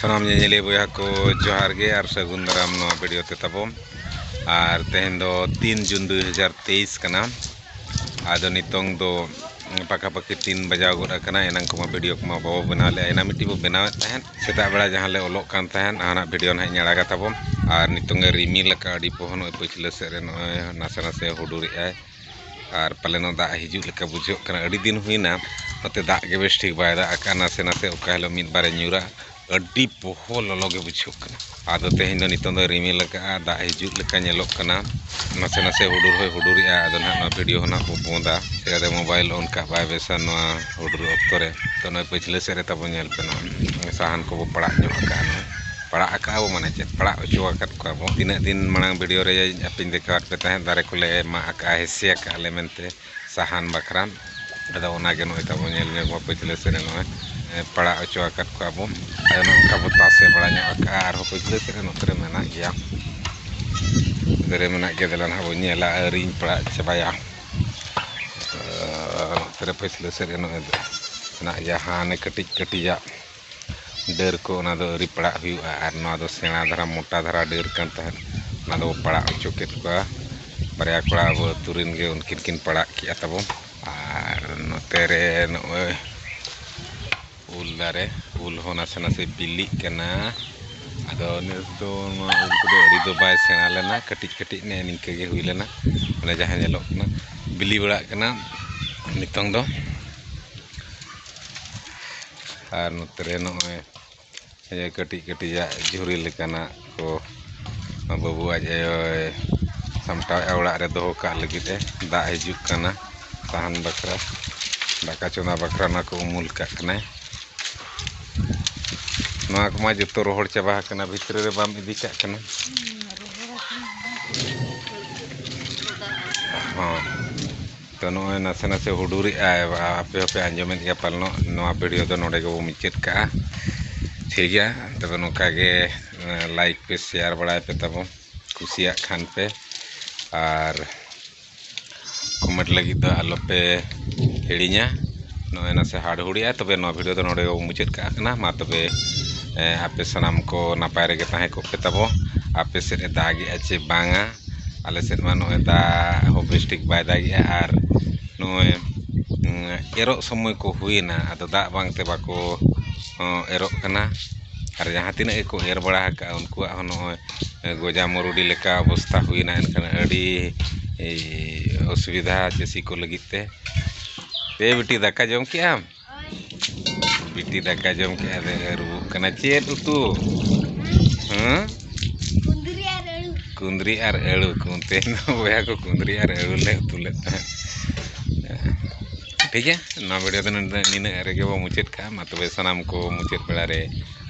सानाम नेले बया को जोहार गे और सगुन दाराम नो वीडियो ते तबो और तेहन दो 3 जून 2023 कना आदो नितोंग दो पाका पाकी 3 बजाव गोड कना एनांग को वीडियो को बाबो बना ले एना मिट्टी बो बनाव तहन सेता बेड़ा जहां ले ओलोक कान तहन आना वीडियो ना ñaड़ागा तबो और नितोंग रिमिल का अडी पोहन पछले से रे नासे नासे हुडुरी आय और पालेनो दा हिजु लेका बुझो कना अडी दिन हुइना नते दा के बेस ठीक बाय दा का नासे नासे ओका हेलो मिद बारे न्यूरा अड्डी पोहो लगे बुझो कना आदो तेहिन दो नितोंग दो रिमिल का दा हिजु लेका ñeloक कना नासे नासे हुडुर होय हुडुरी आदो ना वीडियो होना बो बोंदा सेदा मोबाइल ऑन का बाय बेसा नो हुडुर ऑक्तो रे तो नो पछले से रे तबो ñel पेनो साहन को बो पड़ा ño का नो पड़ा का बो माने चेत पड़ा ओचो आकत को बो तीना दिन मांग वीडियो रे अपिन देखात पे तहन दारे कोले मा का हेसिया का लेमेंते साहन बखरान अदा ओना के नो तबो ñel ño पछले से रे नो पड़ा ओचो आकत को बो अनो का बो तासे बड़ा ño का आर हो पछले से रे नो तरे मेना गया दरे मेना के दलन हा बो ñela अरिन पड़ा चबाया तेरे पछले से रे नो ना जहां ने कटिज कटिजा डेर को ना दो री पड़ा हुआ और ना दो सेना धरा मोटा धरा डेर कान तहन ना दो पड़ा चोकेट को बरिया कोड़ा अब तुरिन गे उनकिन किन पड़ा किया तबो और नोते रे नो उल दारे उल होना से नासे बिली कना आदो नेस दो उल को दो अड़ी दो बाय सेना लेना कटिज कटिज ने निके गे हुई लेना माने जहां ñeloक ना बिली बड़ा कना नितोंग दो और नोतरे नो कटी कटी झुरी लेकाना को बाबू आज सामटा ओड़ा रे दो का लगिते दा हिजुक कना साहन बकरा दाका चोना बकरा ना को उमुल का कना नोआ को मा जतो रोहड़ चाबा कना भितर रे बाम इदी का कना हां तो नो नासे नासे हुडुरी आपे पे आंजमें गया पालनो नोआ वीडियो तो नोडे को मिचेत का ठीक है तब नोका के लाइक पे शेयर बढ़ाए पे तब कुसिया खान पे और कमेंट लगी तो आलो पे हिड़िया नो नासे हाड़ हुड़िया तबे नो वीडियो तो नोडे को मुचेत का ना मा तबे आपे सनाम को नापाय रे ताहे को पे तबो आपे से दागी अच्छे बांगा आले से मा नो दा होबिस्टिक बाय दागी और नो एरो समय को हुईना आदो दा बांगते बाको एरो कना और जहाँ तीना को एर बड़ा का उनको गोजा मरुडी लेका अवस्था हुईना एनखान अड़ी असुविधा चेसी को लगीते ते बिटी दाका जम के आम बिटी दाका जम के रुबु कना चेत उतु कुंदरी और एड़ू कुंते बया को कुंदरी और एड़ू ले उतुले ठीक है ना वीडियो तो नीना रे बो मुचेत का मा तबे सनाम को मुचेत बेड़ा रे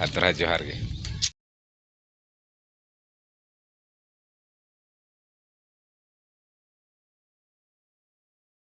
आतरा जोहार गे।